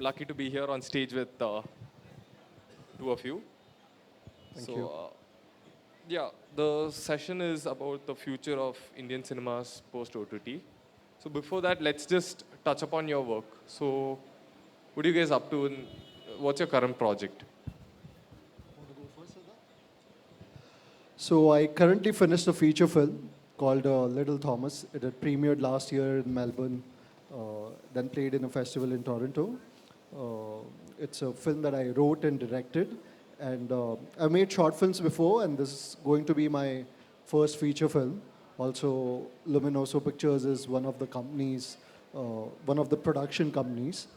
lucky to be here on stage with two of you. Thank you. Yeah, the session is about the future of Indian cinemas post OTT. So before that, let's just touch upon your work. So, what are you guys up to? And what's your current project? So I currently finished a feature film called Little Thomas. It had premiered last year in Melbourne, then played in a festival in Toronto. It's a film that I wrote and directed. And I made short films before, and this is going to be my first feature film. Also, Luminoso Pictures is one of the companies, one of the production companies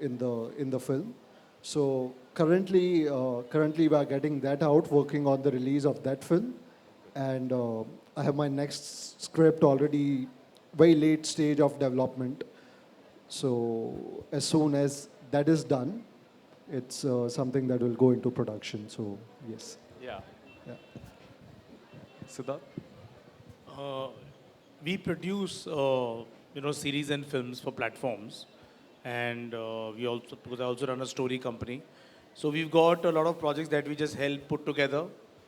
in the film. So currently we are getting that out, working on the release of that film, and I have my next script already, very late stage of development. So as soon as that is done, it's something that will go into production. So yes. Yeah. Yeah. Sidharth? Uh, we produce, series and films for platforms, and we also because I also run a story company. So we've got a lot of projects that we just help put together.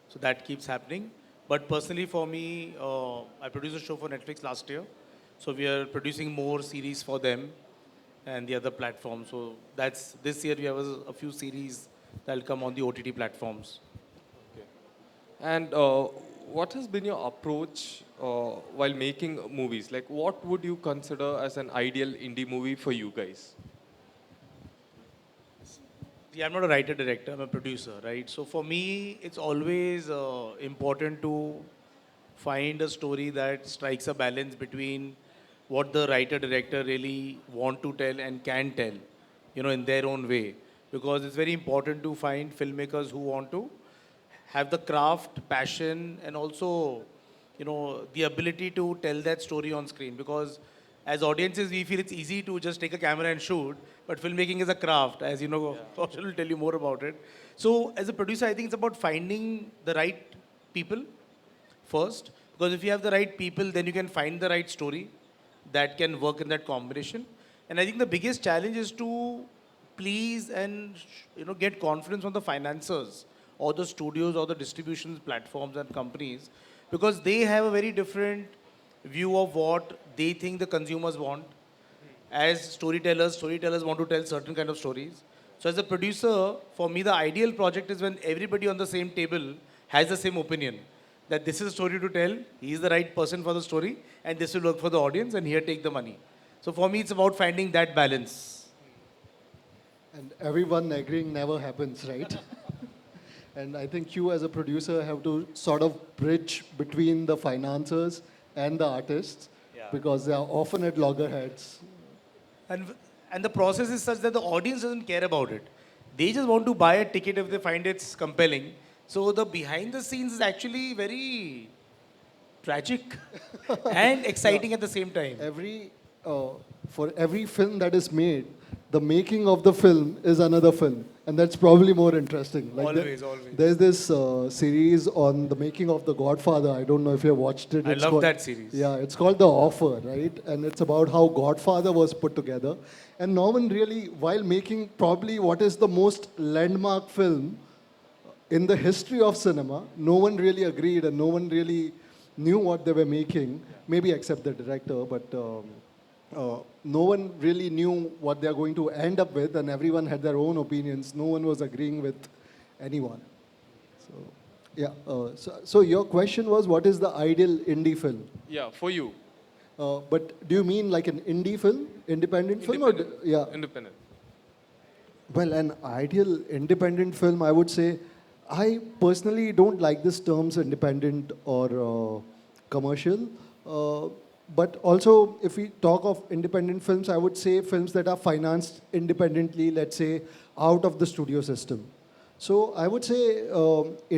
So that keeps happening. But personally, for me, I produced a show for Netflix last year. So we are producing more series for them and the other platforms. So that's this year we have a few series that'll come on the OTT platforms. And what has been your approach while making movies? Like, what would you consider as an ideal indie movie for you guys? Yeah, I'm not a writer director, I'm a producer, right? So for me, it's always important to find a story that strikes a balance between what the writer director really want to tell and can tell, in their own way. Because it's very important to find filmmakers who want to have the craft, passion, and also, the ability to tell that story on screen. Because as audiences, we feel it's easy to just take a camera and shoot, but filmmaking is a craft, as you know, Kaushal will tell you more about it. So as a producer, I think it's about finding the right people first, because if you have the right people, then you can find the right story that can work in that combination. And I think the biggest challenge is to please and get confidence from the financiers or the studios or the distribution platforms and companies, because they have a very different view of what they think the consumers want. As storytellers want to tell certain kind of stories. So as a producer, for me, the ideal project is when everybody on the same table has the same opinion. That this is a story to tell, he is the right person for the story, and this will work for the audience, and here take the money. So for me, it's about finding that balance. And everyone agreeing never happens, right? And I think you as a producer have to sort of bridge between the financiers and the artists, Yeah. because they are often at loggerheads. And, and the process is such that the audience doesn't care about it. They just want to buy a ticket if they find it's compelling. So the behind the scenes is actually very tragic and exciting at the same time. Every uh, for every film that is made, the making of the film is another film, and that's probably more interesting. Always. There's this series on the making of The Godfather. I don't know if you have watched it. I It's love called- that series. Yeah, it's called The Offer, right? And it's about how Godfather was put together. And Norman really, while making probably what is the most landmark film in the history of cinema, no one really agreed and no one really knew what they were making, maybe except the director, but no one really knew what they are going to end up with, and everyone had their own opinions. No one was agreeing with anyone. So, yeah. So your question was, what is the ideal indie film? Yeah, for you. But do you mean like an indie film, independent film, or yeah? Independent. Well, an ideal independent film, I would say, I personally don't like this terms independent or commercial. But also, if we talk of independent films, I would say films that are financed independently, let's say, out of the studio system. So I would say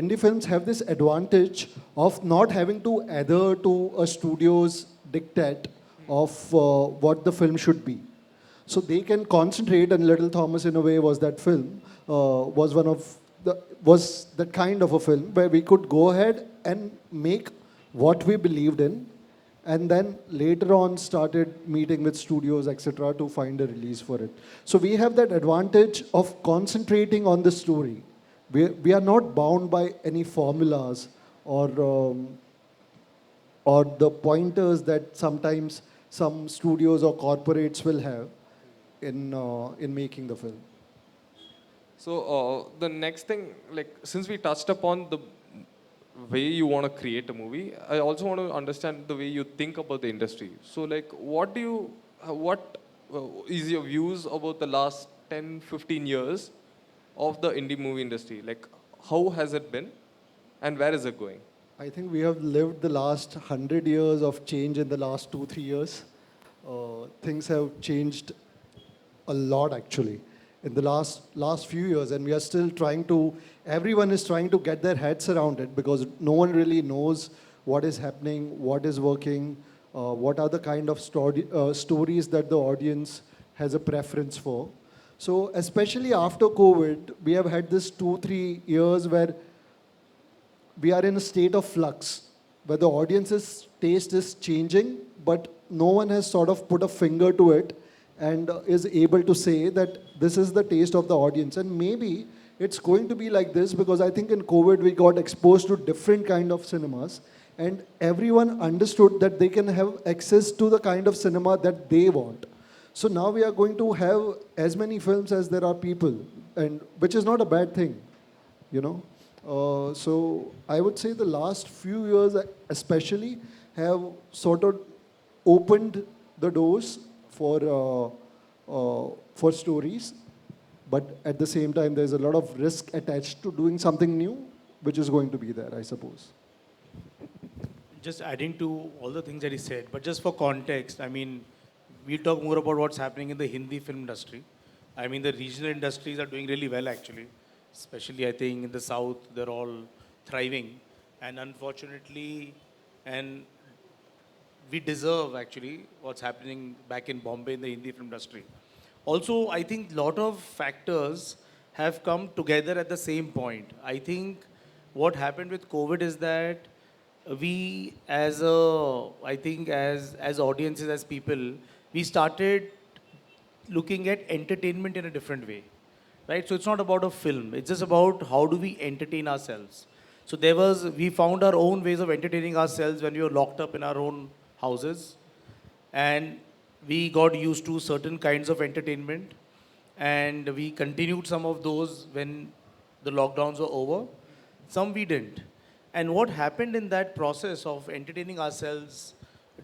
indie films have this advantage of not having to adhere to a studio's diktat of what the film should be. So they can concentrate, and Little Thomas, in a way, was that film, was that kind of a film where we could go ahead and make what we believed in, and then later on started meeting with studios, etc., to find a release for it. So we have that advantage of concentrating on the story. We are not bound by any formulas or the pointers that sometimes some studios or corporates will have in making the film. So the next thing, like since we touched upon the way you want to create a movie, I also want to understand the way you think about the industry. So like, what is your views about the last 10, 15 years of the indie movie industry? Like, how has it been, and where is it going? I think we have lived the last 100 years of change in the last 2, 3 years. Things have changed a lot actually in the last few years, and we are still trying to. Everyone is trying to get their heads around it because no one really knows what is happening, what is working, what are the kind of stories that the audience has a preference for. So especially after COVID, we have had this 2, 3 years where we are in a state of flux where the audience's taste is changing, but no one has sort of put a finger to it and is able to say that this is the taste of the audience. And maybe it's going to be like this because I think in COVID we got exposed to different kind of cinemas and everyone understood that they can have access to the kind of cinema that they want. So now we are going to have as many films as there are people, and which is not a bad thing, you know. So I would say the last few years especially have sort of opened the doors for stories, but at the same time there's a lot of risk attached to doing something new, which is going to be there, I suppose. Just adding to all the things that he said, but just for context, I mean, we'll talk more about what's happening in the Hindi film industry. I mean, the regional industries are doing really well actually. Especially, I think, in the south, they're all thriving. And unfortunately, and we deserve actually what's happening back in Bombay in the Hindi film industry. Also, I think a lot of factors have come together at the same point. I think what happened with COVID is that we, I think, as audiences, as people, we started looking at entertainment in a different way, right? So it's not about a film. It's just about how do we entertain ourselves. So we found our own ways of entertaining ourselves when we were locked up in our own houses. And we got used to certain kinds of entertainment. And we continued some of those when the lockdowns were over. Some we didn't. And what happened in that process of entertaining ourselves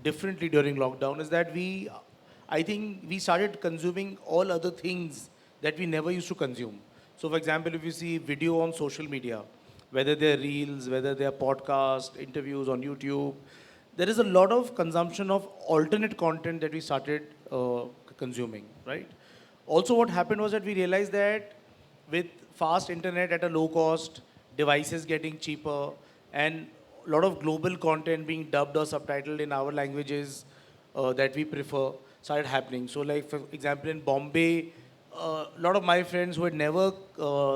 differently during lockdown is that I think we started consuming all other things that we never used to consume. So for example, if you see video on social media, whether they're reels, whether they're podcasts, interviews on YouTube, there is a lot of consumption of alternate content that we started consuming, right? Also what happened was that we realized that with fast internet at a low cost, devices getting cheaper, and a lot of global content being dubbed or subtitled in our languages that we prefer started happening. So like for example in Bombay, a lot of my friends who had never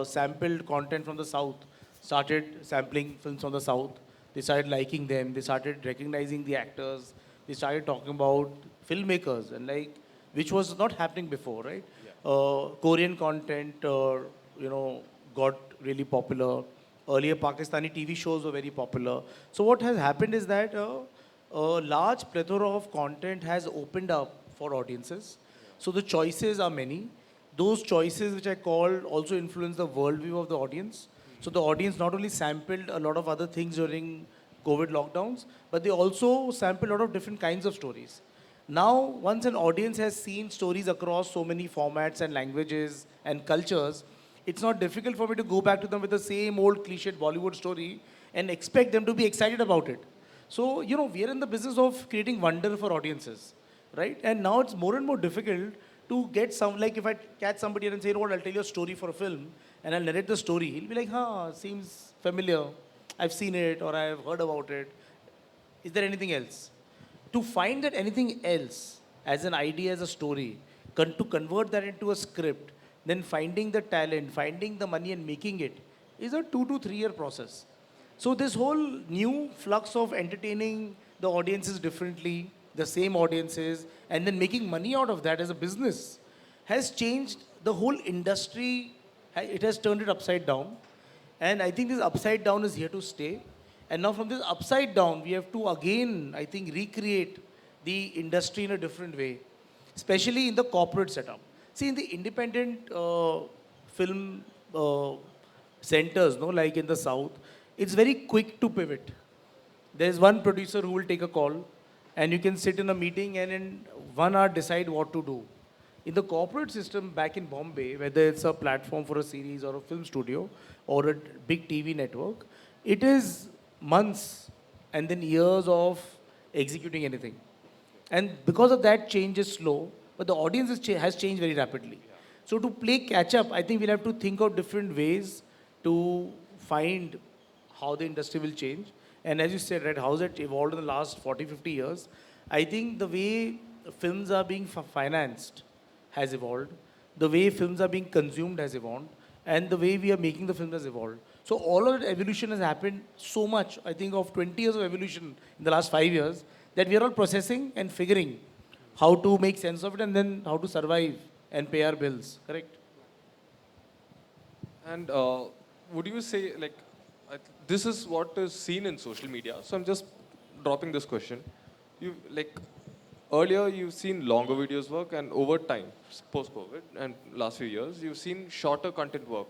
sampled content from the South started sampling films from the South. They started liking them. They started recognizing the actors. They started talking about filmmakers and like, which was not happening before, right? Yeah. Korean content, got really popular. Earlier, Pakistani TV shows were very popular. So what has happened is that a large plethora of content has opened up for audiences. So the choices are many. Those choices, which I call, also influence the worldview of the audience. So the audience not only sampled a lot of other things during COVID lockdowns, but they also sampled a lot of different kinds of stories. Now, once an audience has seen stories across so many formats and languages and cultures, it's not difficult for me to go back to them with the same old cliched Bollywood story and expect them to be excited about it. So, we are in the business of creating wonder for audiences, right? And now it's more and more difficult to get like if I catch somebody and say, I'll tell you a story for a film and I'll narrate the story, he'll be like, seems familiar. I've seen it or I've heard about it. Is there anything else? To find that anything else as an idea, as a story, to convert that into a script, then finding the talent, finding the money and making it is a 2 to 3 year process. So this whole new flux of entertaining the audiences differently, the same audiences, and then making money out of that as a business has changed the whole industry. It has turned it upside down. And I think this upside down is here to stay. And now from this upside down, we have to again, I think, recreate the industry in a different way, especially in the corporate setup. See, in the independent film centers, no, like in the South, it's very quick to pivot. There's one producer who will take a call, and you can sit in a meeting and in 1 hour decide what to do. In the corporate system back in Bombay, whether it's a platform for a series or a film studio or a big TV network, it is months and then years of executing anything. And because of that, change is slow, but the audience has changed very rapidly. So to play catch up, I think we'll have to think of different ways to find how the industry will change. And as you said, right, how has it evolved in the last 40, 50 years? I think the way films are being financed has evolved. The way films are being consumed has evolved. And the way we are making the films has evolved. So all of that evolution has happened so much, I think of 20 years of evolution in the last 5 years, that we are all processing and figuring how to make sense of it and then how to survive and pay our bills, correct? And would you say, like, this is what is seen in social media? So I'm just dropping this question. You like earlier you've seen longer videos work, and over time, post-COVID and last few years, you've seen shorter content work.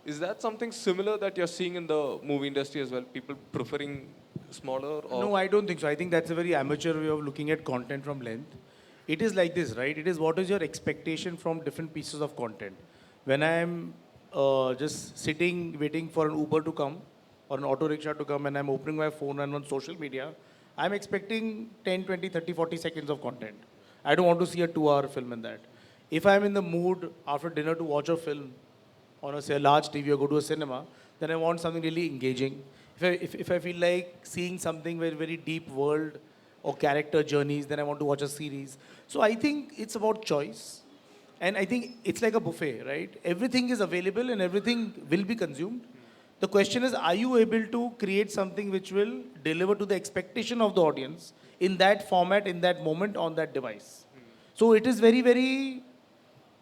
Is that something similar that you're seeing in the movie industry as well? People preferring smaller or No, I don't think so. I think that's a very amateur way of looking at content from length. It is like this, right? It is what is your expectation from different pieces of content. When I'm just sitting waiting for an Uber to come or an auto rickshaw to come and I'm opening my phone and on social media, I'm expecting 10, 20, 30, 40 seconds of content. I don't want to see a 2 hour film in that. If I'm in the mood after dinner to watch a film on a, say, a large TV or go to a cinema, then I want something really engaging. If I feel like seeing something very, very deep world or character journeys, then I want to watch a series. So I think it's about choice. And I think it's like a buffet, right? Everything is available and everything will be consumed. The question is, are you able to create something which will deliver to the expectation of the audience in that format, in that moment, on that device? So it is very, very,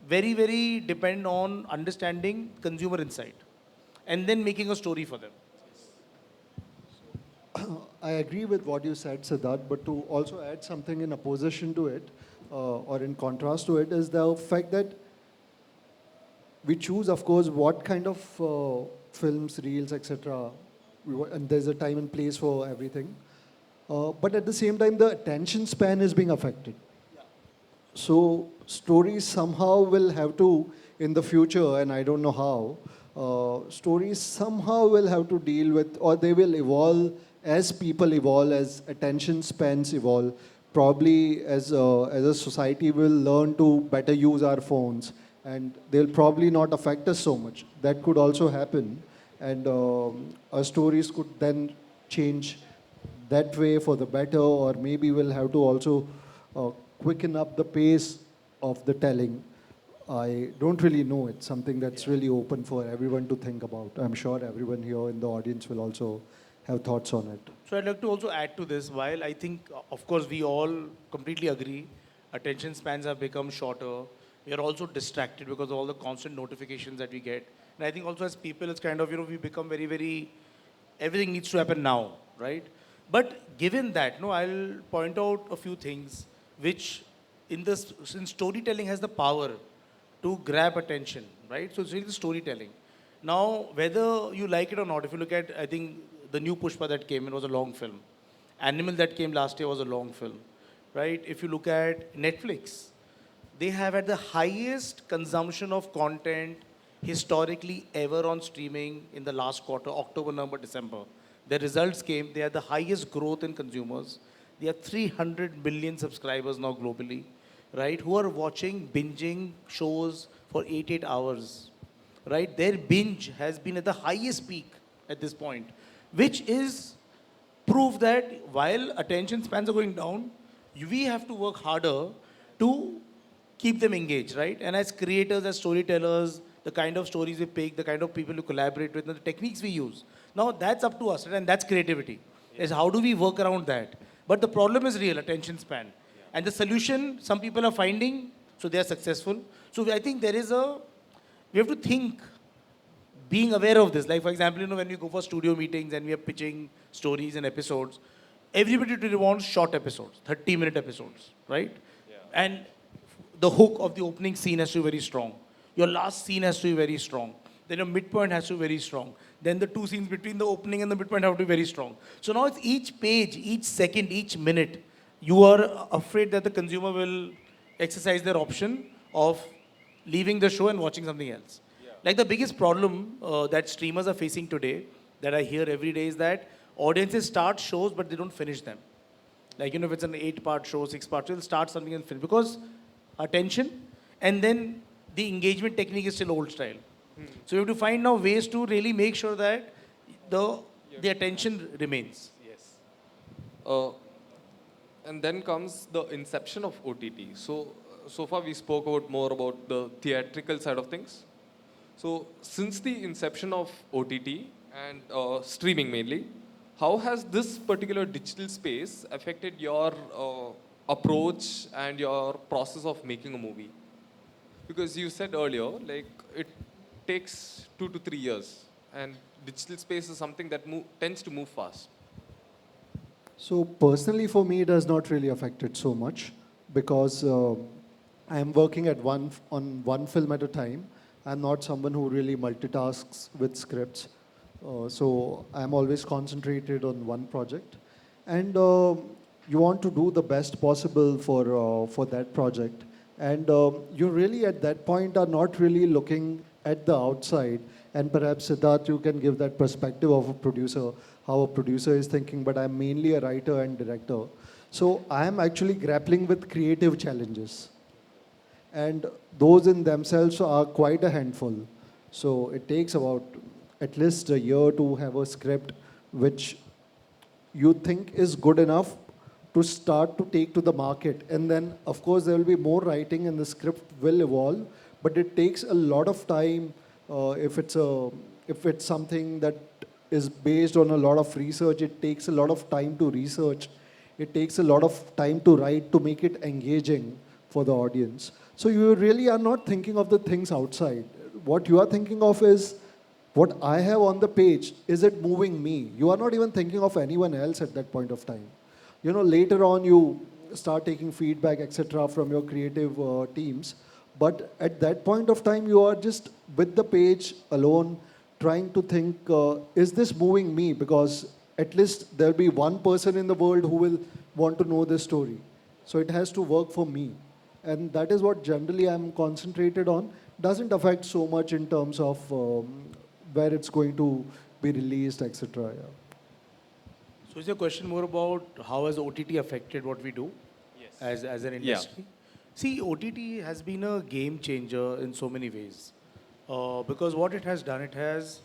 very, very depend on understanding consumer insight and then making a story for them. I agree with what you said, Siddharth, but to also add something in opposition to it, or in contrast to it, is the fact that we choose, of course, what kind of films, reels, etc. And there's a time and place for everything. But at the same time, the attention span is being affected. So stories somehow will have to, in the future, and I don't know how, stories somehow will have to deal with, or they will evolve as people evolve, as attention spans evolve. Probably as a society will learn to better use our phones, and they'll probably not affect us so much. That could also happen. And our stories could then change that way for the better, or maybe we'll have to also quicken up the pace of the telling. I don't really know. It's something that's really open for everyone to think about. I'm sure everyone here in the audience will also have thoughts on it. So I'd like to also add to this. While I think, of course, we all completely agree, attention spans have become shorter. We are also distracted because of all the constant notifications that we get. And I think also as people, it's kind of, we become very, very, everything needs to happen now, right? But given that, no, I'll point out a few things which since storytelling has the power to grab attention, right? So it's really the storytelling. Now, whether you like it or not, if you look at, I think, the new Pushpa that came in was a long film. Animal that came last year was a long film, right? If you look at Netflix, they have had the highest consumption of content historically ever on streaming in the last quarter, October, November, December. The results came, they had the highest growth in consumers. They have 300 million subscribers now globally, right? Who are watching, binging shows for 8 hours, right? Their binge has been at the highest peak at this point, which is proof that while attention spans are going down, we have to work harder to keep them engaged, right? And as creators, as storytellers, the kind of stories we pick, the kind of people we collaborate with, and the techniques we use. Now that's up to us, right? And that's creativity. Is how do we work around that? But the problem is real, attention span. And the solution, some people are finding, so they are successful. So I think we have to think, being aware of this. Like, for example, when we go for studio meetings and we are pitching stories and episodes, everybody today wants short episodes, 30-minute episodes, right? Yeah. And the hook of the opening scene has to be very strong. Your last scene has to be very strong. Then your midpoint has to be very strong. Then the 2 scenes between the opening and the midpoint have to be very strong. So now it's each page, each second, each minute, you are afraid that the consumer will exercise their option of leaving the show and watching something else. Yeah. Like the biggest problem that streamers are facing today, that I hear every day, is that audiences start shows but they don't finish them. Like, if it's an 8-part show, 6-part show, they'll start something and finish. Because attention, and then the engagement technique is still old style. So you have to find now ways to really make sure that the attention remains. Yes. And then comes the inception of OTT. So far we spoke more about the theatrical side of things. So since the inception of OTT and streaming mainly, how has this particular digital space affected your approach and your process of making a movie? Because you said earlier, like, it takes 2 to 3 years, and digital space is something that tends to move fast. So personally for me, it has not really affected so much because I am working on one film at a time. I'm not someone who really multitasks with scripts. So I'm always concentrated on one project. And you want to do the best possible for that project. And you really at that point are not really looking at the outside. And perhaps Sidharth, you can give that perspective of a producer, how a producer is thinking, but I'm mainly a writer and director. So I'm actually grappling with creative challenges. And those in themselves are quite a handful. So it takes about at least a year to have a script which you think is good enough to start to take to the market. And then, of course, there will be more writing and the script will evolve, but it takes a lot of time if it's something that is based on a lot of research. It takes a lot of time to research. It takes a lot of time to write to make it engaging for the audience. So you really are not thinking of the things outside. What you are thinking of is, what I have on the page, is it moving me? You are not even thinking of anyone else at that point of time. Later on you start taking feedback, etc., from your creative teams. But at that point of time, you are just with the page alone, trying to think, is this moving me? Because at least there'll be one person in the world who will want to know this story. So it has to work for me. And that is what generally I'm concentrated on. Doesn't affect so much in terms of where it's going to be released, etc. Yeah. So is your question more about how has OTT affected what we do as an industry? Yeah. See, OTT has been a game changer in so many ways. Because what it has done, it has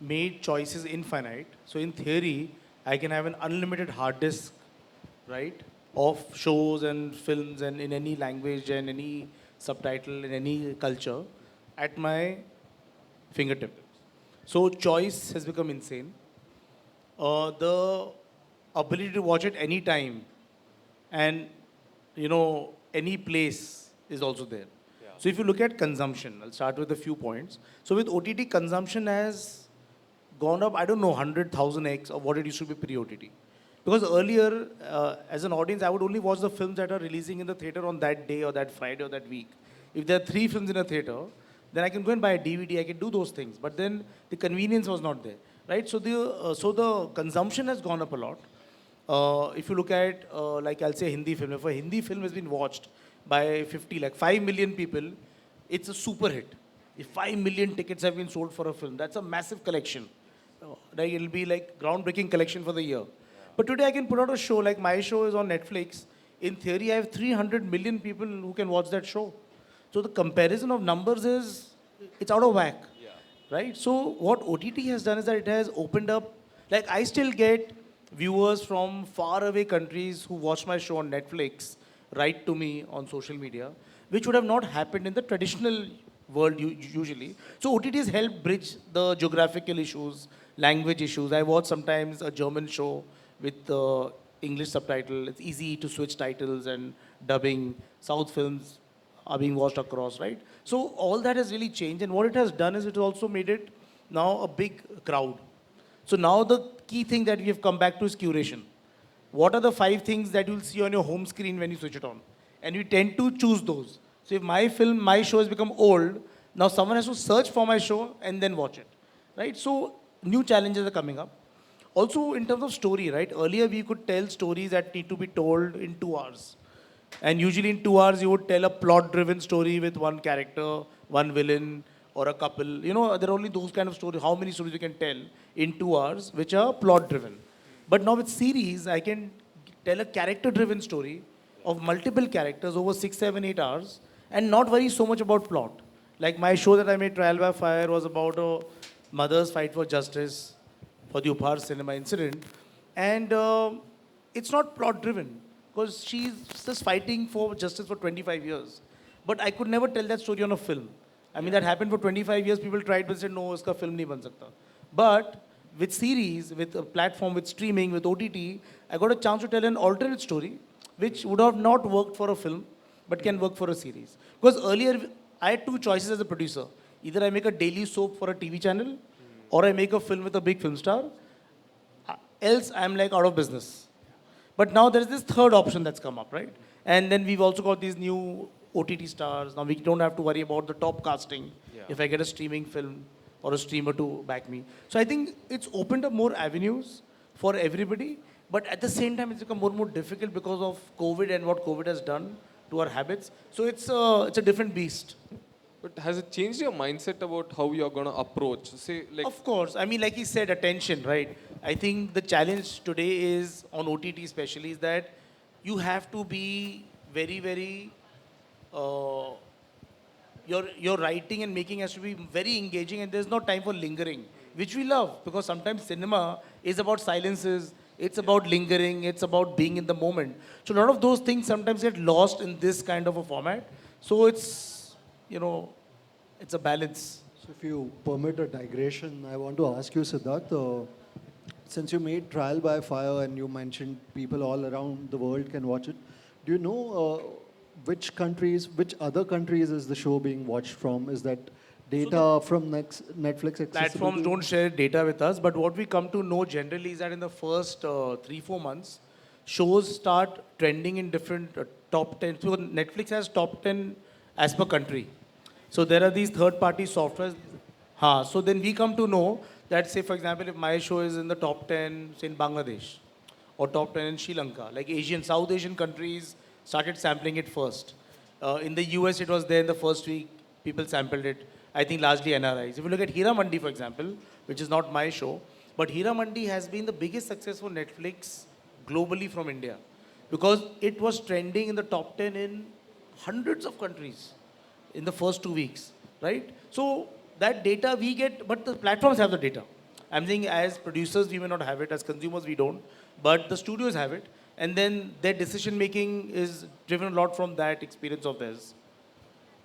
made choices infinite. So in theory, I can have an unlimited hard disk, right, of shows and films and in any language and any subtitle in any culture at my fingertip. So choice has become insane. The ability to watch it any time and, any place is also there. Yeah. So if you look at consumption, I'll start with a few points. So with OTT, consumption has gone up, 100,000x of what it used to be pre-OTT. Because earlier, as an audience, I would only watch the films that are releasing in the theater on that day or that Friday or that week. If there are 3 films in a theater, then I can go and buy a DVD, I can do those things. But then the convenience was not there, right? So the consumption has gone up a lot. If you look at, like I'll say Hindi film, if a Hindi film has been watched by 5 million people, it's a super hit. If 5 million tickets have been sold for a film, that's a massive collection. Like it'll be like groundbreaking collection for the year. But today I can put out a show, like my show is on Netflix. In theory, I have 300 million people who can watch that show. So the comparison of numbers it's out of whack, right? So what OTT has done is that it has opened up, like I still get viewers from far away countries who watch my show on Netflix write to me on social media, which would have not happened in the traditional world usually. So OTT has helped bridge the geographical issues, language issues. I watch sometimes a German show with English subtitle. It's easy to switch titles and dubbing. South films are being watched across, right? So all that has really changed. And what it has done is it also made it now a big crowd. So now the key thing that we have come back to is curation. What are the 5 things that you'll see on your home screen when you switch it on? And we tend to choose those. So if my show has become old, now someone has to search for my show and then watch it, right? So new challenges are coming up. Also in terms of story, right? Earlier we could tell stories that need to be told in 2 hours. And usually in 2 hours, you would tell a plot-driven story with one character, one villain, or a couple. You know, there are only those kind of stories. How many stories you can tell in 2 hours, which are plot-driven. But now with series, I can tell a character-driven story of multiple characters over 6, 7, 8 hours, and not worry so much about plot. Like my show that I made, Trial by Fire, was about a mother's fight for justice for the Upar cinema incident. And it's not plot driven because she's just fighting for justice for 25 years. But I could never tell that story on a film. I mean, that happened for 25 years. People tried but said, no, iska film nahi ban sakta. But with series, with a platform, with streaming, with OTT, I got a chance to tell an alternate story which would have not worked for a film but can work for a series. Because earlier, I had 2 choices as a producer. Either I make a daily soap for a TV channel or I make a film with a big film star. Else, I'm like out of business. But now there is this third option that's come up, right? And then we've also got these new OTT stars. Now we don't have to worry about the top casting if I get a streaming film or a streamer to back me. So I think it's opened up more avenues for everybody. But at the same time, it's become more and more difficult because of COVID and what COVID has done to our habits. So it's a different beast. But has it changed your mindset about how you're going to approach? Say, like, Of course. I mean, like he said, attention, right? I think the challenge today is, on OTT especially, is that you have to be very, very, uh, your writing and making has to be very engaging and there's no time for lingering, which we love because sometimes cinema is about silences, it's about lingering, it's about being in the moment. So a lot of those things sometimes get lost in this kind of a format. So it's, it's a balance. So if you permit a digression, I want to ask you, Sidharth, since you made Trial by Fire and you mentioned people all around the world can watch it, do you know which other countries is the show being watched from? Is that data from Netflix accessible? Platforms don't share data with us, but what we come to know generally is that in the first 3-4 months, shows start trending in different top 10. So Netflix has top 10 as per country. So there are these third-party softwares. So then we come to know that, say, for example, if my show is in the top 10, say in Bangladesh, or top 10 in Sri Lanka, like South Asian countries started sampling it first. In the US, it was there in the first week. People sampled it. I think largely NRIs. If you look at Hira Mandi, for example, which is not my show, but Hira Mandi has been the biggest success for Netflix globally from India because it was trending in the top 10 in hundreds of countries in the first 2 weeks, right? So that data we get, but the platforms have the data. I'm saying as producers, we may not have it. As consumers, we don't. But the studios have it. And then their decision making is driven a lot from that experience of theirs.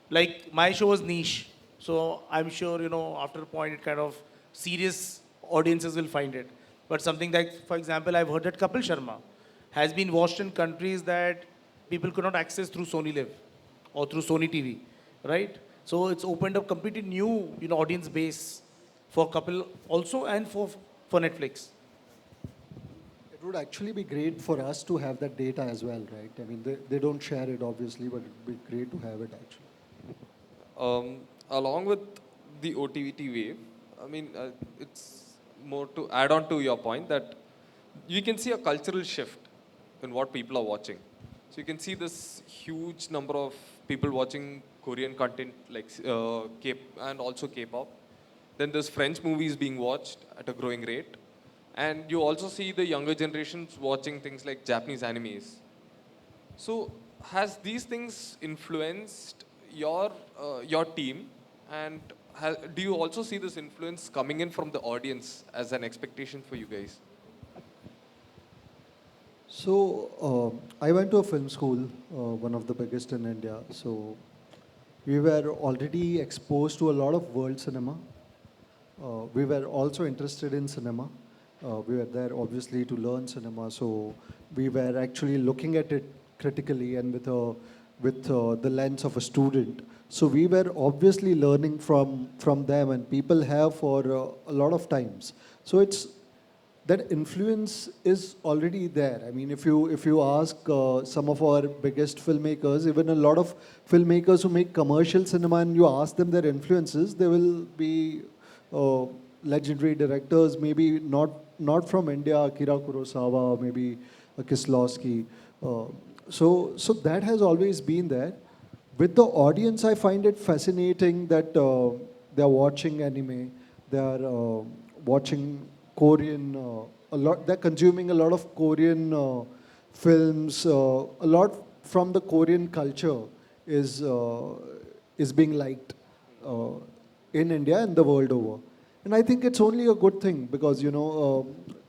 Like my show was niche. So I'm sure, after a point, it kind of serious audiences will find it. But something like, for example, I've heard that Kapil Sharma has been watched in countries that people could not access through Sony Live or through Sony TV, right? So it's opened up completely new, audience base for Kapil also and for Netflix. It would actually be great for us to have that data as well, right? I mean, they don't share it obviously, but it would be great to have it actually. Along with the OTT wave, I mean, it's more to add on to your point that you can see a cultural shift in what people are watching. So you can see this huge number of people watching Korean content like and also K-pop. Then there's French movies being watched at a growing rate. And you also see the younger generations watching things like Japanese animes. So has these things influenced your team? And do you also see this influence coming in from the audience as an expectation for you guys? So I went to a film school, one of the biggest in India. So we were already exposed to a lot of world cinema. We were also interested in cinema. We were there obviously to learn cinema, so we were actually looking at it critically and with the lens of a student. So we were obviously learning from them, and people have for a lot of times. So it's that influence is already there. I mean, if you ask some of our biggest filmmakers, even a lot of filmmakers who make commercial cinema, and you ask them their influences, they will be uh, legendary directors, maybe not from India, Akira Kurosawa, maybe Kieslowski. Uh, so that has always been there. With the audience, I find it fascinating that they're watching anime, they're watching Korean, a lot. They're consuming a lot of Korean films. A lot from the Korean culture is uh, is being liked uh, in India and the world over. And I think it's only a good thing because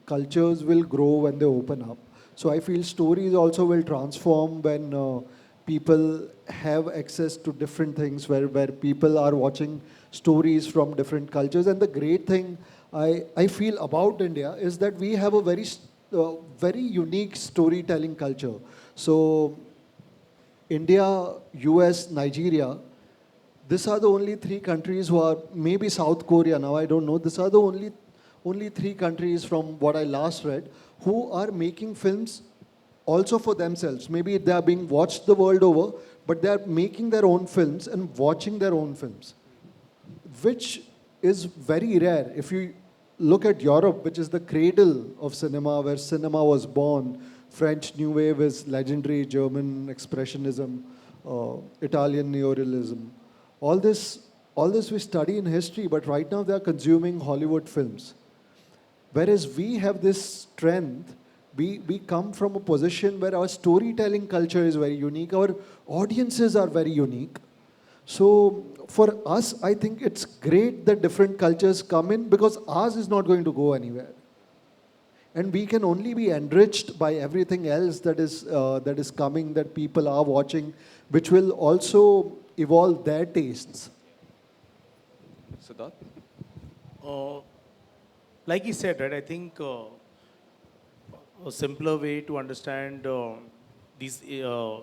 cultures will grow when they open up. So I feel stories also will transform when people have access to different things, where people are watching stories from different cultures. And the great thing I feel about India is that we have a very unique storytelling culture. So India, US, Nigeria, these are the only three countries who are, maybe South Korea now, I don't know. These are the only three countries from what I last read who are making films also for themselves. Maybe they are being watched the world over, but they are making their own films and watching their own films, which is very rare. If you look at Europe, which is the cradle of cinema, where cinema was born, French New Wave is legendary, German Expressionism, Italian Neorealism. All this, all this we study in history, but right now they are consuming Hollywood films. Whereas we have this strength, we come from a position where our storytelling culture is very unique, our audiences are very unique. So for us, I think it's great that different cultures come in because ours is not going to go anywhere. And we can only be enriched by everything else that is coming, that people are watching, which will also evolve their tastes. Siddharth? Uh, like he said, right, I think a simpler way to understand these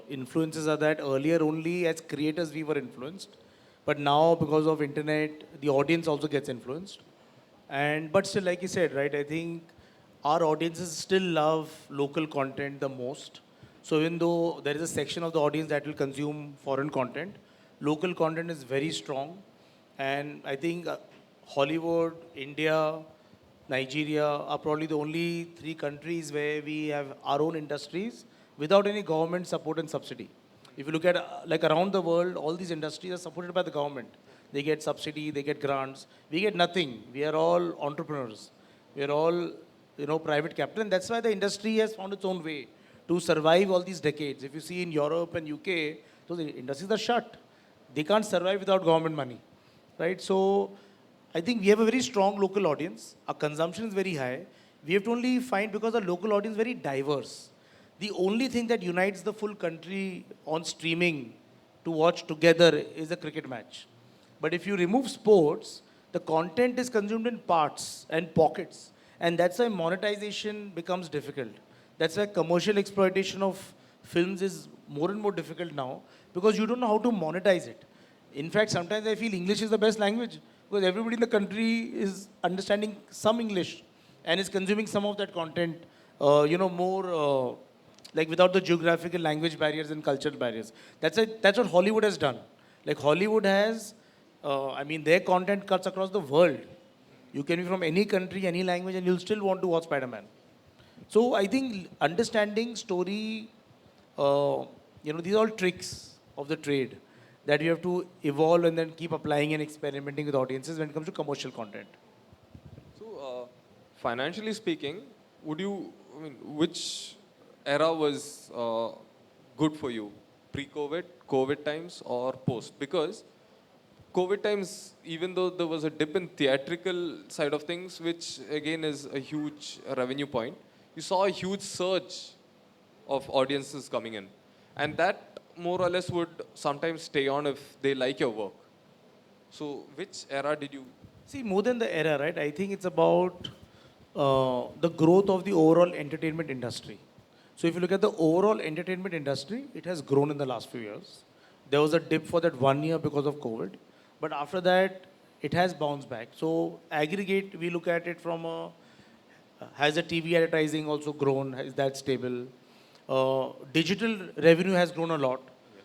influences are that earlier only as creators we were influenced, but now because of internet, the audience also gets influenced. And but still, like you said, right, I think our audiences still love local content the most. So even though there is a section of the audience that will consume foreign content, local content is very strong. And I think Hollywood, India, Nigeria are probably the only three countries where we have our own industries without any government support and subsidy. If you look at like around the world, all these industries are supported by the government. They get subsidy, they get grants. We get nothing. We are all entrepreneurs. We are all, private capital, and that's why the industry has found its own way to survive all these decades. If you see in Europe and UK, those industries are shut. They can't survive without government money, right? So I think we have a very strong local audience. Our consumption is very high. We have to only find because the local audience is very diverse. The only thing that unites the full country on streaming to watch together is a cricket match. But if you remove sports, the content is consumed in parts and pockets. And that's why monetization becomes difficult. That's why commercial exploitation of films is more and more difficult now because you don't know how to monetize it. In fact, sometimes I feel English is the best language because everybody in the country is understanding some English and is consuming some of that content, more like without the geographical language barriers and cultural barriers. That's what Hollywood has done. Like Hollywood has, their content cuts across the world. You can be from any country, any language, and you'll still want to watch Spider-Man. So I think understanding story, these are all tricks of the trade that you have to evolve and then keep applying and experimenting with audiences when it comes to commercial content. So, financially speaking, which era was good for you? Pre-COVID, COVID times, or post? Because COVID times, even though there was a dip in theatrical side of things, which again is a huge revenue point, you saw a huge surge of audiences coming in. And that more or less would sometimes stay on if they like your work. So, which era did you? See, more than the era, right? I think it's about the growth of the overall entertainment industry. So if you look at the overall entertainment industry, it has grown in the last few years. There was a dip for that 1 year because of COVID, but after that, it has bounced back. So aggregate, we look at it from a, has the TV advertising also grown? Is that stable? Digital revenue has grown a lot.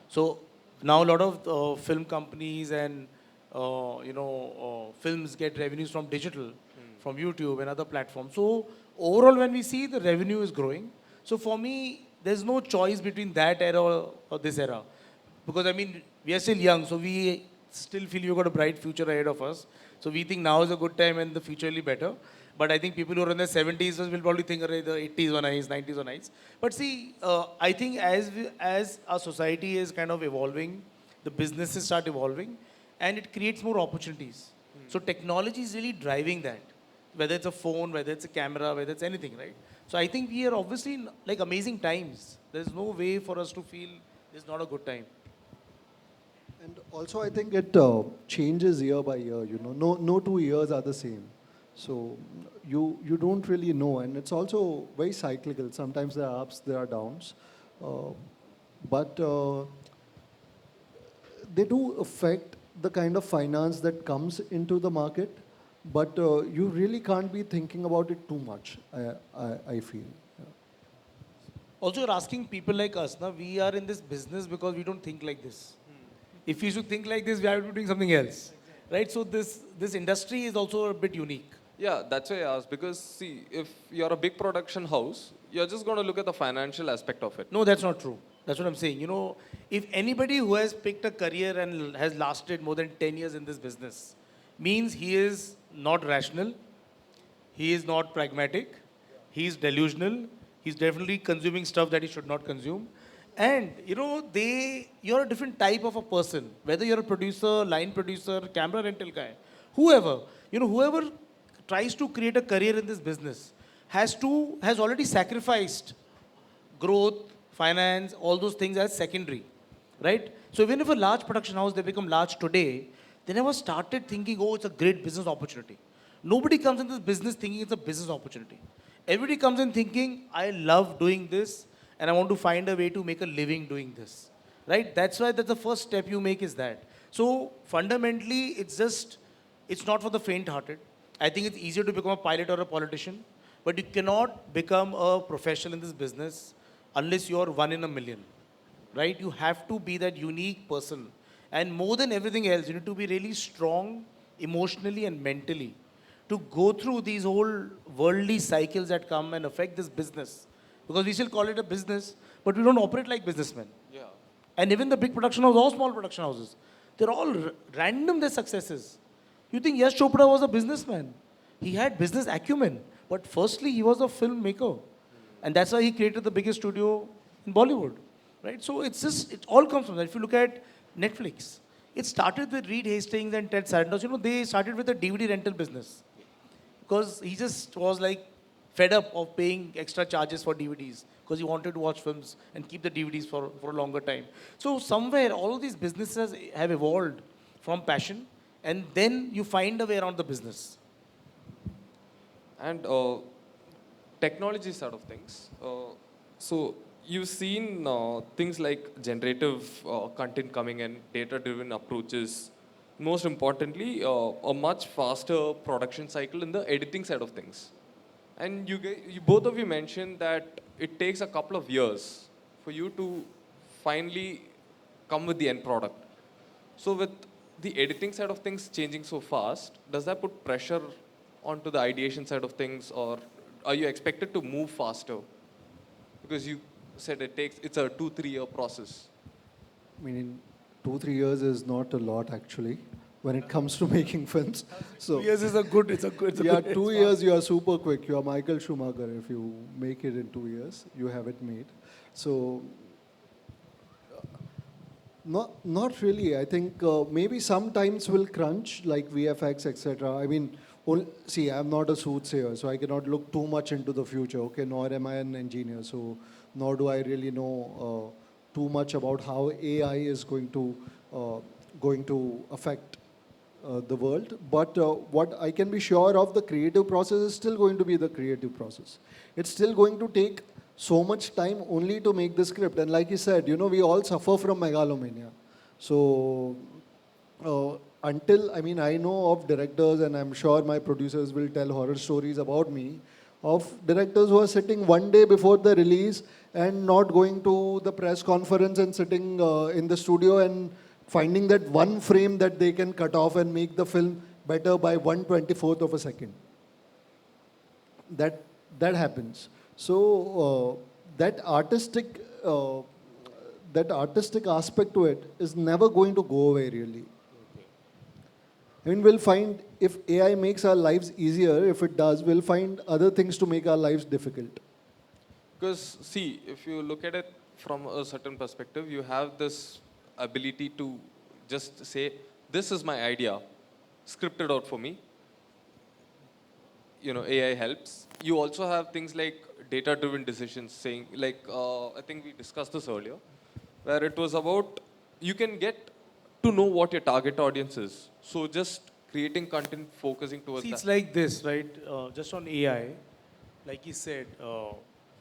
So now a lot of film companies and films get revenues from digital, from YouTube and other platforms. So overall, when we see the revenue is growing, so for me, there's no choice between that era or this era, because I mean we are still young, so we still feel we've got a bright future ahead of us. So we think now is a good time and the future will be better. But I think people who are in their 70s will probably think, "Arey, the 80s were nice, 90s were nice." But see, I think as our society is kind of evolving, the businesses start evolving, and it creates more opportunities. So technology is really driving that, whether it's a phone, whether it's a camera, whether it's anything, right? So I think we are obviously in like amazing times. There's no way for us to feel it's not a good time. And also, I think it changes year by year. You know, no 2 years are the same. So you don't really know, and it's also very cyclical. Sometimes there are ups, there are downs, but they do affect the kind of finance that comes into the market. But you really can't be thinking about it too much. I feel. Also, you're asking people like us, now we are in this business because we don't think like this. If we should think like this, we have to be doing something else, right? So this industry is also a bit unique. Yeah, that's why I asked, because see, if you're a big production house, you're just going to look at the financial aspect of it. No, that's not true. That's what I'm saying. You know, if anybody who has picked a career and has lasted more than 10 years in this business, means he is not rational, he is not pragmatic, he is delusional, he's definitely consuming stuff that he should not consume. And, you know, you're a different type of a person, whether you're a producer, line producer, camera rental guy, whoever, whoever tries to create a career in this business has already sacrificed growth, finance, all those things as secondary, right? So even if a large production house, they become large today, they never started thinking, oh, it's a great business opportunity. Nobody comes in this business thinking it's a business opportunity. Everybody comes in thinking, I love doing this and I want to find a way to make a living doing this, right? That's the first step you make is that. So fundamentally, it's not for the faint-hearted. I think it's easier to become a pilot or a politician, but you cannot become a professional in this business unless you're one in a million, right? You have to be that unique person. And more than everything else, you need to be really strong emotionally and mentally to go through these whole worldly cycles that come and affect this business. Because we still call it a business, but we don't operate like businessmen. Yeah. And even the big production houses, all small production houses, they're all random, their successes. You think Yash Chopra was a businessman. He had business acumen. But firstly, he was a filmmaker. And that's why he created the biggest studio in Bollywood. Right? So it all comes from that. If you look at Netflix, it started with Reed Hastings and Ted Sarandos. They started with a DVD rental business. Because he just was like fed up of paying extra charges for DVDs. Because he wanted to watch films and keep the DVDs for a longer time. So somewhere, all of these businesses have evolved from passion. And then you find a way around the business. And technology side of things. So you've seen things like generative content coming in, data-driven approaches. Most importantly, a much faster production cycle in the editing side of things. And you both of you mentioned that it takes a couple of years for you to finally come with the end product. So with the editing side of things changing so fast, does that put pressure onto the ideation side of things, or are you expected to move faster? Because you said it's a 2-3 year process. I mean, in 2-3 years is not a lot actually when it comes to making films. So 2 years is a good, yeah, 2 years you are super quick. You are Michael Schumacher. If you make it in 2 years, you have it made. So not really. I think maybe sometimes will crunch like VFX, etc. I mean, see, I'm not a soothsayer, so I cannot look too much into the future. Okay, nor am I an engineer, so nor do I really know too much about how AI is going to affect the world. But what I can be sure of, the creative process is still going to be the creative process. It's still going to take so much time only to make the script. And like you said, we all suffer from megalomania. So I know of directors, and I'm sure my producers will tell horror stories about me, of directors who are sitting one day before the release and not going to the press conference and sitting in the studio and finding that one frame that they can cut off and make the film better by 1/24th of a second. That happens. So uh, that artistic aspect to it is never going to go away really. I mean, we'll find if AI makes our lives easier, if it does, we'll find other things to make our lives difficult. Because, see, if you look at it from a certain perspective, you have this ability to just say, this is my idea, script it out for me. AI helps. You also have things like data-driven decisions, saying, like, I think we discussed this earlier, where it was about, you can get to know what your target audience is. So just creating content focusing towards See, that. it's like this, right? Just on AI, like he said,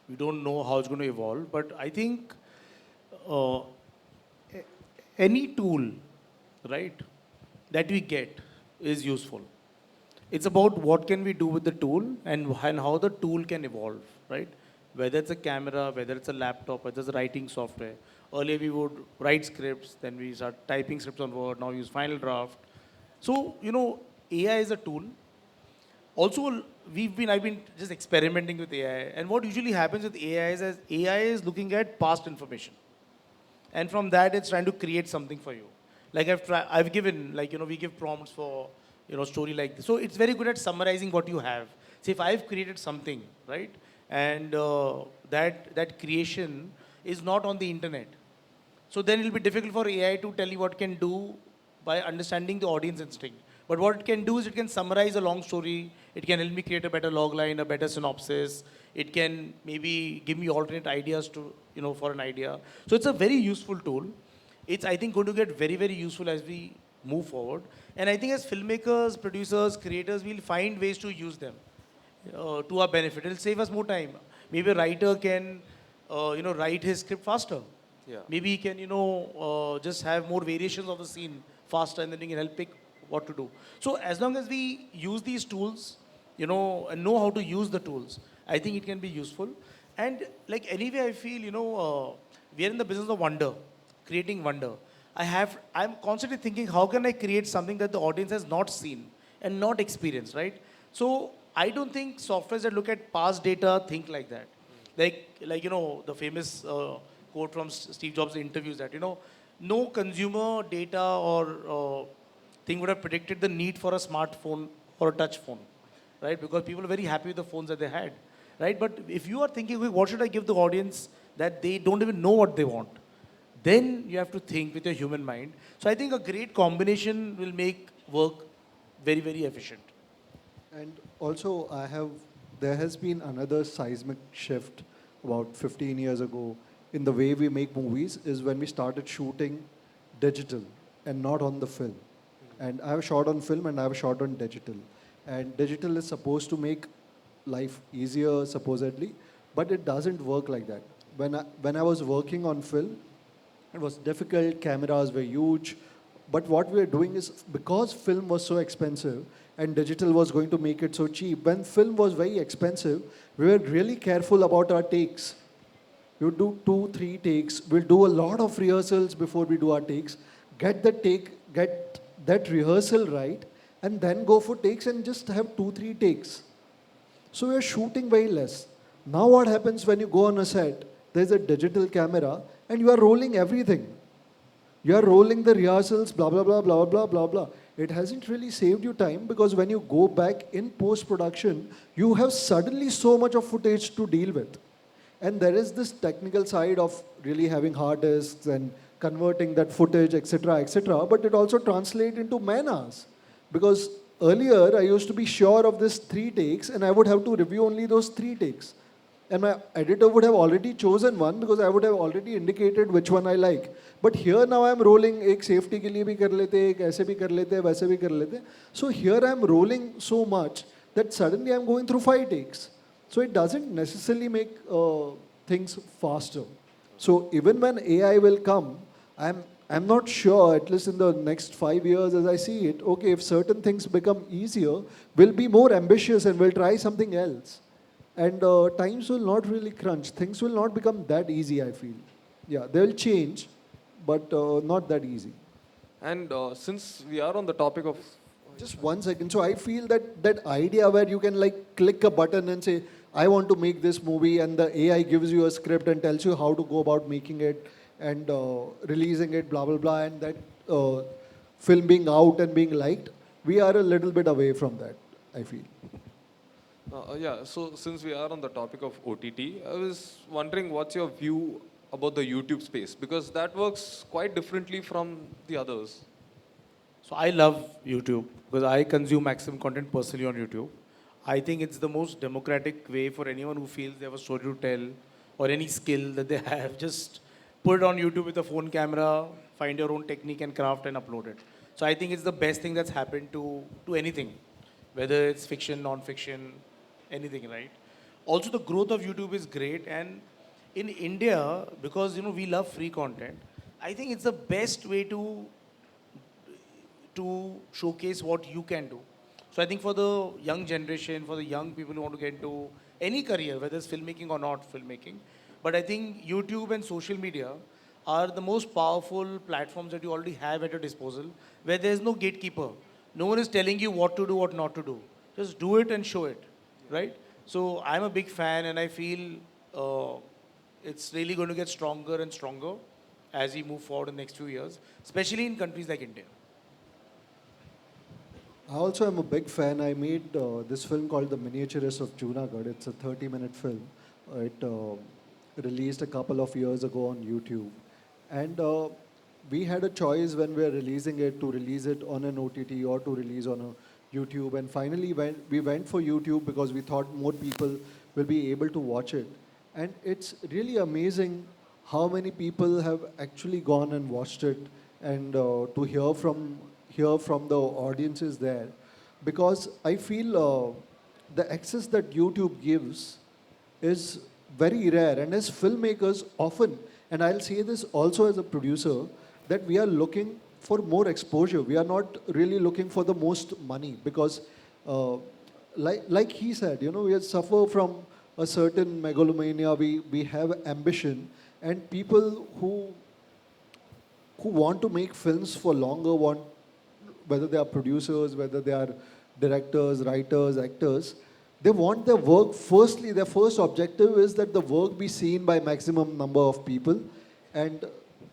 we don't know how it's going to evolve, but I think uh, any tool, right, that we get is useful. It's about what can we do with the tool and how the tool can evolve, right? Whether it's a camera, whether it's a laptop, whether it's a writing software. Earlier we would write scripts, then we start typing scripts on Word, now we use Final Draft. So, AI is a tool. Also, I've been just experimenting with AI. And what usually happens with AI is as AI is looking at past information. And from that, it's trying to create something for you. Like I've given, we give prompts for, story like this. So it's very good at summarizing what you have. See, if I've created something, right, and that creation is not on the internet, so then it'll be difficult for AI to tell you what it can do by understanding the audience instinct. But what it can do is it can summarize a long story. It can help me create a better logline, a better synopsis. It can maybe give me alternate ideas to, for an idea. So it's a very useful tool. It's, I think, going to get very, very useful as we move forward. And I think as filmmakers, producers, creators, we'll find ways to use them to our benefit. It'll save us more time. Maybe a writer can, write his script faster. Yeah. Maybe he can, just have more variations of the scene faster, and then he can help pick what to do. So as long as we use these tools, and know how to use the tools, I think it can be useful. And like anyway, I feel, we are in the business of wonder, creating wonder. I'm constantly thinking, how can I create something that the audience has not seen and not experienced, right? So I don't think softwares that look at past data think like that. Like the famous quote from Steve Jobs' interviews that, no consumer data or thing would have predicted the need for a smartphone or a touch phone, right? Because people are very happy with the phones that they had, right? But if you are thinking, "Wait, what should I give the audience that they don't even know what they want?" Then you have to think with your human mind. So I think a great combination will make work very, very efficient. And also, there has been another seismic shift about 15 years ago in the way we make movies is when we started shooting digital and not on the film. And I have shot on film and I have shot on digital. And digital is supposed to make life easier, supposedly, but it doesn't work like that. When I was working on film, it was difficult, cameras were huge, but what we were doing is, because film was so expensive and digital was going to make it so cheap, when film was very expensive, we were really careful about our takes. We would do 2, 3 takes. We'll do a lot of rehearsals before we do our takes, get that rehearsal right, and then go for takes and just have 2, 3 takes. So we're shooting very less. Now what happens when you go on a set, there's a digital camera and you are rolling everything. You are rolling the rehearsals, blah, blah, blah, blah, blah, blah, blah. It hasn't really saved you time, because when you go back in post-production, you have suddenly so much of footage to deal with. And there is this technical side of really having hard disks and converting that footage, etc., but it also translates into man hours. Because earlier, I used to be sure of this 3 takes, and I would have to review only those 3 takes. and my editor would have already chosen one because I would have already indicated which one I like. But here now I'm rolling, एक safety के लिए भी कर लेते, एक ऐसे भी कर लेते, वैसे भी कर लेते. So here I'm rolling so much that suddenly I'm going through 5 takes. So it doesn't necessarily make things faster. So even when AI will come, I'm not sure, at least in the next 5 years as I see it, okay, if certain things become easier, we'll be more ambitious and we'll try something else. And times will not really crunch. Things will not become that easy, I feel. Yeah, they'll change, but not that easy. And since we are on the topic of Just 1 second. So I feel that that idea where you can like click a button and say, I want to make this movie, and the AI gives you a script and tells you how to go about making it and releasing it, blah, blah, blah, and that film being out and being liked, we are a little bit away from that, I feel. yeah, so since we are on the topic of OTT, I was wondering what's your view about the YouTube space, because that works quite differently from the others. So I love YouTube because I consume maximum content personally on YouTube. I think it's the most democratic way for anyone who feels they have a story to tell or any skill that they have. Just put it on YouTube with a phone camera, find your own technique and craft and upload it. So I think it's the best thing that's happened to anything, whether it's fiction, non-fiction, anything, right? Also, the growth of YouTube is great, and in India, because we love free content, I think it's the best way to showcase what you can do. So I think for the young generation, for the young people who want to get into any career, whether it's filmmaking or not filmmaking, but I think YouTube and social media are the most powerful platforms that you already have at your disposal, where there's no gatekeeper. No one is telling you what to do, what not to do. Just do it and show it, right? So I'm a big fan, and I feel it's really going to get stronger and stronger as we move forward in the next few years, especially in countries like India. I also am a big fan. I made this film called The Miniaturist of Junagadh. It's a 30-minute film. It released a couple of years ago on YouTube. And we had a choice when we were releasing it to release it on an OTT or to release on a YouTube. And finally, we went for YouTube because we thought more people will be able to watch it. And it's really amazing how many people have actually gone and watched it, and to hear from the audiences there, because I feel the access that YouTube gives is very rare. And as filmmakers, often, and I'll say this also as a producer, that we are looking for more exposure. We are not really looking for the most money, because, like he said, we suffer from a certain megalomania. We have ambition, and people who want to make films for longer, whether they are producers, whether they are directors, writers, actors, they want their work, firstly, their first objective is that the work be seen by maximum number of people, and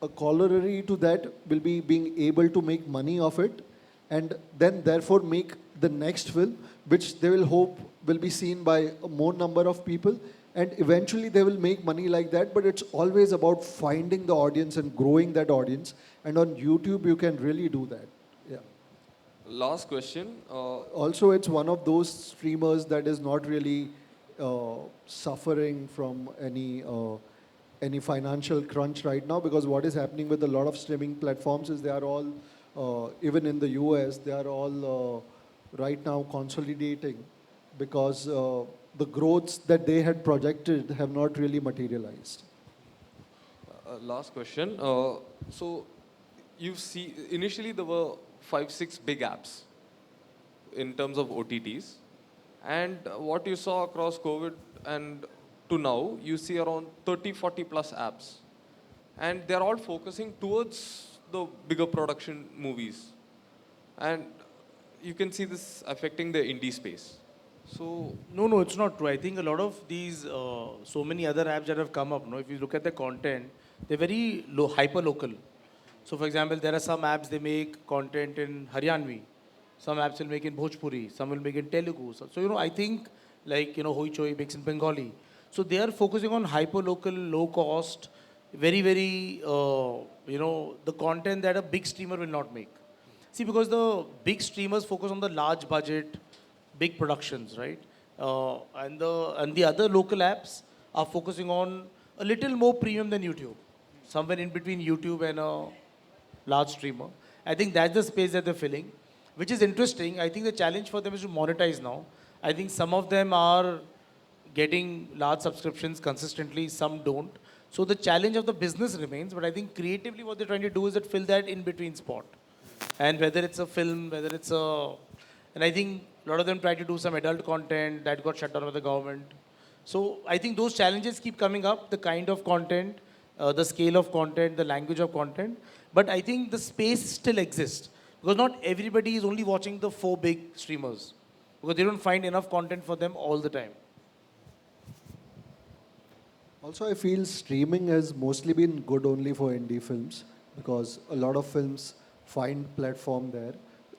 a corollary to that will be being able to make money of it, and then therefore make the next film, which they will hope will be seen by a more number of people, and eventually they will make money like that. But it's always about finding the audience and growing that audience, and on YouTube you can really do that. Yeah. Last question. Also, it's one of those streamers that is not really suffering from any financial crunch right now, because what is happening with a lot of streaming platforms is they are all, even in the US, they are all right now consolidating, because the growths that they had projected have not really materialized. Last question. So you see, initially there were 5-6 big apps in terms of OTTs, and what you saw across COVID and to now, you see around 30-40 plus apps, and they're all focusing towards the bigger production movies, and you can see this affecting the indie space. So No, it's not true. I think a lot of these, so many other apps that have come up, if you look at the content, they're very hyper local. So for example, there are some apps they make content in Haryanvi, some apps will make in Bhojpuri, some will make in Telugu. So I think like, Hoi Choi makes in Bengali. So they are focusing on hyper local, low cost, very, very, the content that a big streamer will not make. See, because the big streamers focus on the large budget, big productions, right? And the other local apps are focusing on a little more premium than YouTube, somewhere in between YouTube and a large streamer. I think that's the space that they're filling, which is interesting. I think the challenge for them is to monetize now. I think some of them are getting large subscriptions consistently, some don't. So the challenge of the business remains, but I think creatively what they're trying to do is that fill that in between spot. And whether it's a film, whether it's a, and I think a lot of them try to do some adult content that got shut down by the government. So I think those challenges keep coming up, the kind of content, the scale of content, the language of content. But I think the space still exists because not everybody is only watching the 4 big streamers because they don't find enough content for them all the time. Also, I feel streaming has mostly been good only for indie films because a lot of films find platform there.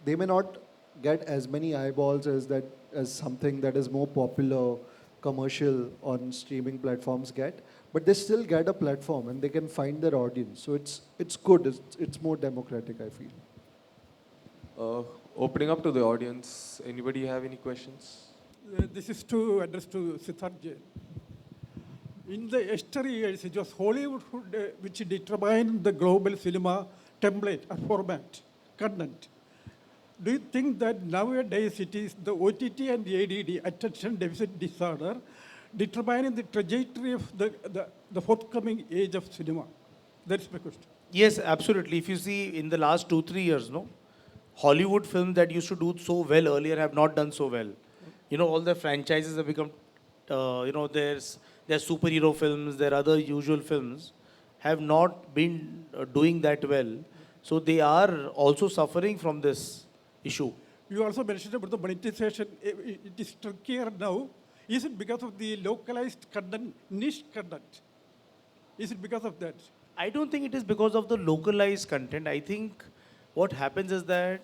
They may not get as many eyeballs as something that is more popular, commercial on streaming platforms get, but they still get a platform and they can find their audience. So it's good. It's more democratic, I feel. Opening up to the audience, anybody have any questions? This is to address to Sidharth Jain. In the yesteryears, years, it was Hollywood which determined the global cinema template or format, content. Do you think that nowadays it is the OTT and the ADD, attention deficit disorder, determining the trajectory of the forthcoming age of cinema? That's my question. Yes, absolutely. If you see in the last 2-3 years, no, Hollywood films that used to do so well earlier have not done so well. You know, all the franchises have become, there's superhero films, there are other usual films have not been doing that well. So they are also suffering from this issue. You also mentioned about the monetization. It is trickier now. Is it because of the localized content, niche content? Is it because of that? I don't think it is because of the localized content. I think what happens is that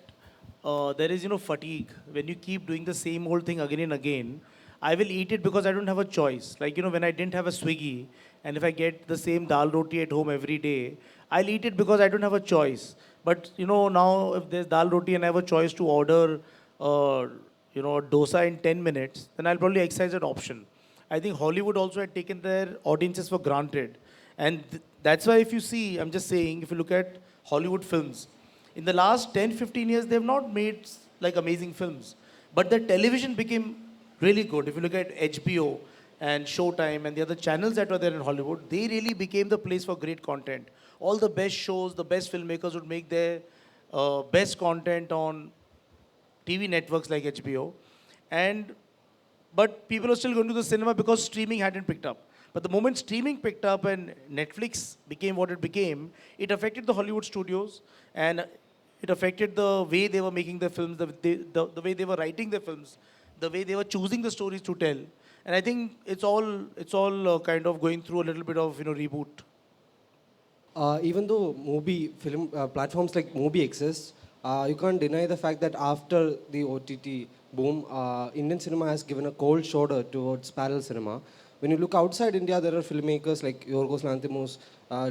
there is, fatigue. When you keep doing the same old thing again and again, I will eat it because I don't have a choice. Like, when I didn't have a Swiggy, and if I get the same dal roti at home every day, I'll eat it because I don't have a choice. But, now if there's dal roti and I have a choice to order, dosa in 10 minutes, then I'll probably exercise that option. I think Hollywood also had taken their audiences for granted. And that's why if you see, I'm just saying, if you look at Hollywood films, in the last 10-15 years, they've not made like amazing films. But the television became really good. If you look at HBO and Showtime and the other channels that were there in Hollywood, they really became the place for great content. All the best shows, the best filmmakers would make their best content on TV networks like HBO. But people are still going to the cinema because streaming hadn't picked up. But the moment streaming picked up and Netflix became what it became, it affected the Hollywood studios and it affected the way they were making their films, the way they were writing their films, the way they were choosing the stories to tell. And I think it's all kind of going through a little bit of reboot. Even though movie film platforms like Mubi exist, you can't deny the fact that after the OTT boom, Indian cinema has given a cold shoulder towards parallel cinema. When you look outside India, there are filmmakers like Yorgos Lanthimos,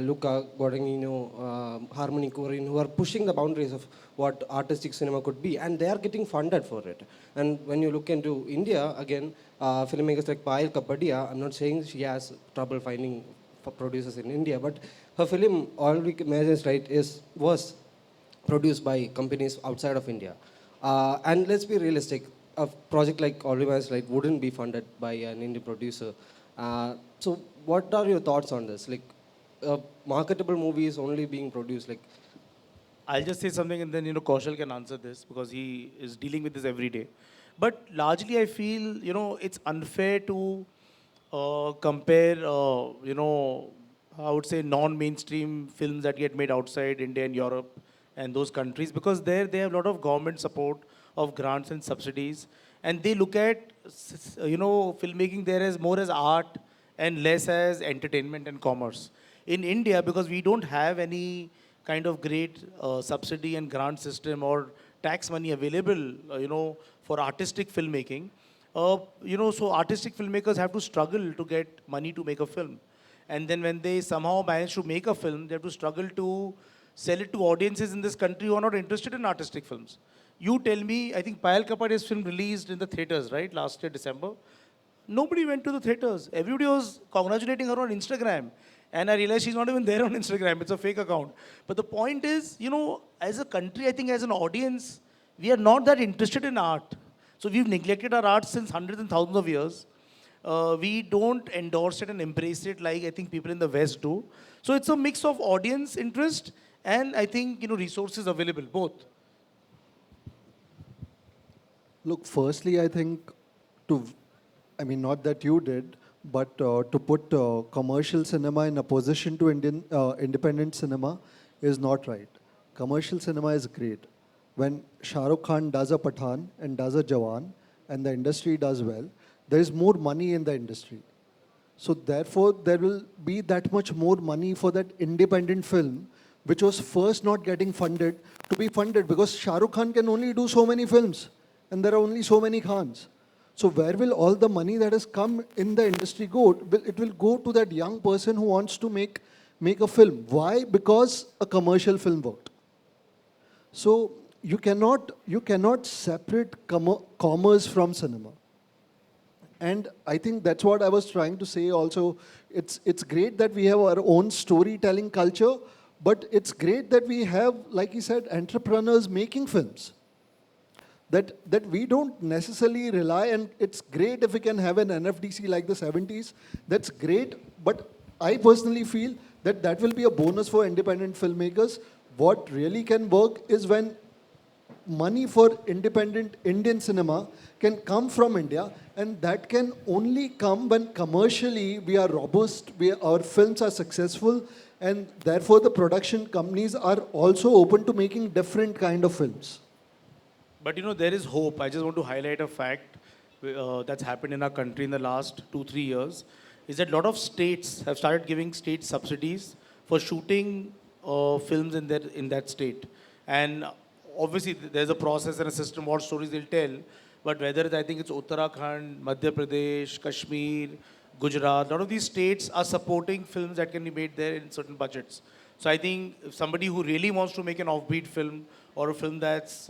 Luca Guadagnino, Harmony Korine, who are pushing the boundaries of what artistic cinema could be, and they are getting funded for it. And when you look into India, again, filmmakers like Payal Kapadia, I'm not saying she has trouble finding producers in India, but her film, All We Imagine Right, was produced by companies outside of India. And let's be realistic, a project like All We Imagine Right wouldn't be funded by an indie producer. So what are your thoughts on this? Like, marketable movies only being produced, like... I'll just say something and then, Kaushal can answer this because he is dealing with this every day. But largely I feel, it's unfair to compare, I would say non-mainstream films that get made outside India and Europe and those countries because there they have a lot of government support of grants and subsidies. And they look at, filmmaking there as more as art and less as entertainment and commerce. In India, because we don't have any kind of great subsidy and grant system or tax money available, for artistic filmmaking, so artistic filmmakers have to struggle to get money to make a film. And then when they somehow manage to make a film, they have to struggle to sell it to audiences in this country who are not interested in artistic films. You tell me, I think Payal Kapadia's film released in the theaters, right, last year, December. nobody went to the theaters. Everybody was congratulating her on Instagram. And I realized she's not even there on Instagram. It's a fake account. But the point is, you know, as a country, I think as an audience, we are not that interested in art. So we've neglected our art since hundreds and thousands of years. We don't endorse it and embrace it like I think people in the West do. So it's a mix of audience interest and I think, you know, resources available, both. Look, firstly, I think I mean, not that you did, but to put commercial cinema in opposition to independent cinema is not right. Commercial cinema is great. When Shah Rukh Khan does a Pathan and does a Jawan, and the industry does well, there is more money in the industry. So therefore, there will be that much more money for that independent film, which was first not getting funded, to be funded because Shah Rukh Khan can only do so many films, and there are only so many Khans. So where will all the money that has come in the industry go? It will go to that young person who wants to make a film. Why? Because a commercial film worked. So you cannot separate commerce from cinema. And I think that's what I was trying to say also. It's great that we have our own storytelling culture, but it's great that we have, like he said, entrepreneurs making films. That we don't necessarily rely, and it's great if we can have an NFDC like the 70s. That's great, but I personally feel that that will be a bonus for independent filmmakers. What really can work is when money for independent Indian cinema can come from India, and that can only come when commercially we are robust, our films are successful, and therefore the production companies are also open to making different kind of films. But you know, there is hope. I just want to highlight a fact that's happened in our country in the last 2-3 years, is that a lot of states have started giving state subsidies for shooting films in that state. And obviously, there's a process and a system what stories they'll tell. But whether I think it's Uttarakhand, Madhya Pradesh, Kashmir, Gujarat, a lot of these states are supporting films that can be made there in certain budgets. So I think if somebody who really wants to make an offbeat film or a film that's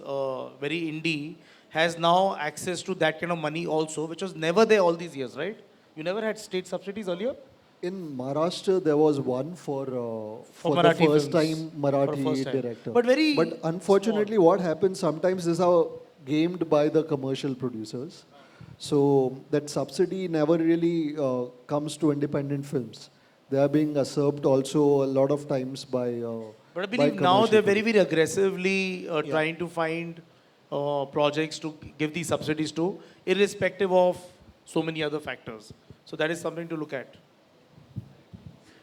very indie has now access to that kind of money also, which was never there all these years, right? You never had state subsidies earlier? In Maharashtra, there was one for the Marathi first films. time For Marathi first time. director. But unfortunately, what happens sometimes is how gamed by the commercial producers. So that subsidy never really comes to independent films. They are being usurped also a lot of times by. But I by believe now commercial they're very, very aggressively Yeah. trying to find projects to give these subsidies to, irrespective of so many other factors. So that is something to look at.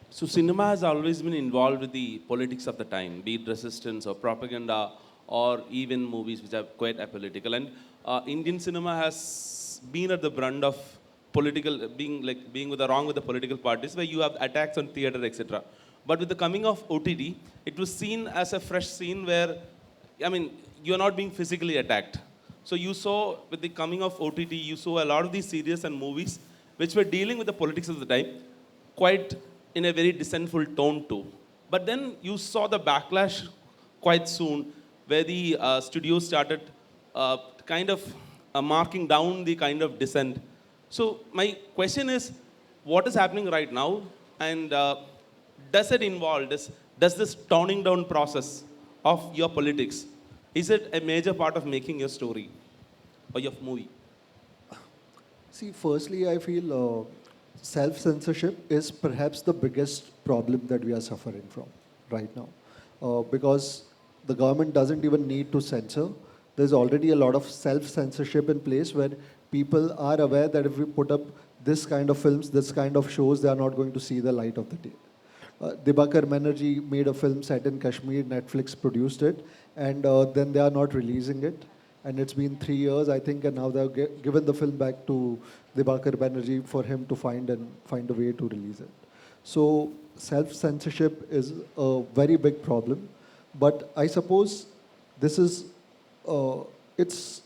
So cinema has always been involved with the politics of the time, be it resistance or propaganda or even movies which are quite apolitical. And Indian cinema has been at the brunt of political, being wrong with the political parties, where you have attacks on theatre, etc. But with the coming of OTT, it was seen as a fresh scene where, I mean, you're not being physically attacked. So you saw with the coming of OTT, you saw a lot of these series and movies which were dealing with the politics of the time, quite in a very dissentful tone too. But then you saw the backlash quite soon, where the studios started kind of marking down the kind of dissent. So my question is, what is happening right now, and does it involve, does this toning down process of your politics, is it a major part of making your story or your movie? See, firstly, I feel self-censorship is perhaps the biggest problem that we are suffering from right now. Because the government doesn't even need to censor. There's already a lot of self-censorship in place where people are aware that if we put up this kind of films, this kind of shows, they are not going to see the light of the day. Dibakar Banerjee made a film set in Kashmir, Netflix produced it, and then they are not releasing it. And it's been 3 years, I think, and now they've given the film back to Dibakar Banerjee for him to find a way to release it. So self-censorship is a very big problem. But I suppose this is, it's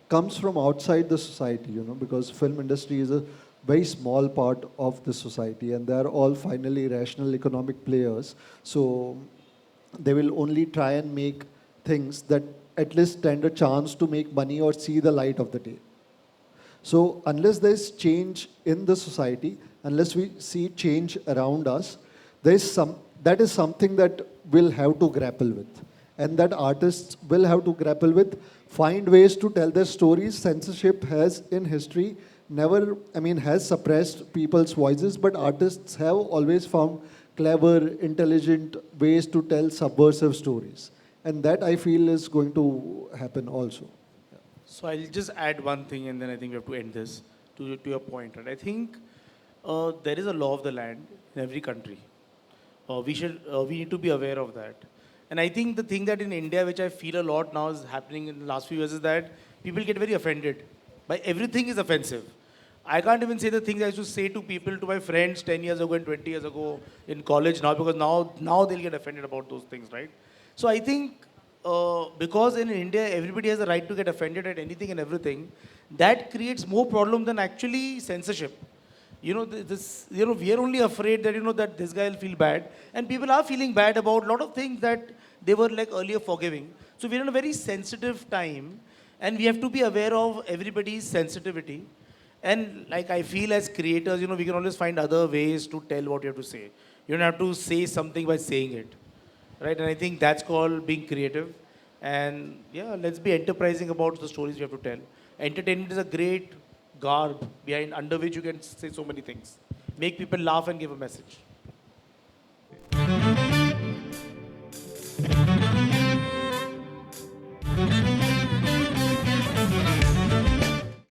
comes from outside the society, because film industry is a very small part of the society, and they are all finally rational economic players. So they will only try and make things that at least stand a chance to make money or see the light of the day. So unless there's change in the society, unless we see change around us, that is something that we'll have to grapple with. And that artists will have to grapple with, find ways to tell their stories. Censorship has in history never, has suppressed people's voices, but artists have always found clever, intelligent ways to tell subversive stories. And that I feel is going to happen also. So I'll just add one thing, and then I think we have to end this to your point. Right? I think there is a law of the land in every country. We need to be aware of that. And I think the thing that in India, which I feel a lot now is happening in the last few years, is that people get very offended by everything is offensive. I can't even say the things I used to say to people, to my friends 10 years ago and 20 years ago in college now, because now they'll get offended about those things, right? So I think because in India, everybody has the right to get offended at anything and everything, that creates more problem than actually censorship. We are only afraid that, that this guy will feel bad. And people are feeling bad about a lot of things that they were like earlier forgiving. So we're in a very sensitive time, and we have to be aware of everybody's sensitivity. And like I feel as creators, we can always find other ways to tell what you have to say. You don't have to say something by saying it, right? And I think that's called being creative. And yeah, let's be enterprising about the stories we have to tell. Entertainment is a great garb under which you can say so many things. Make people laugh and give a message.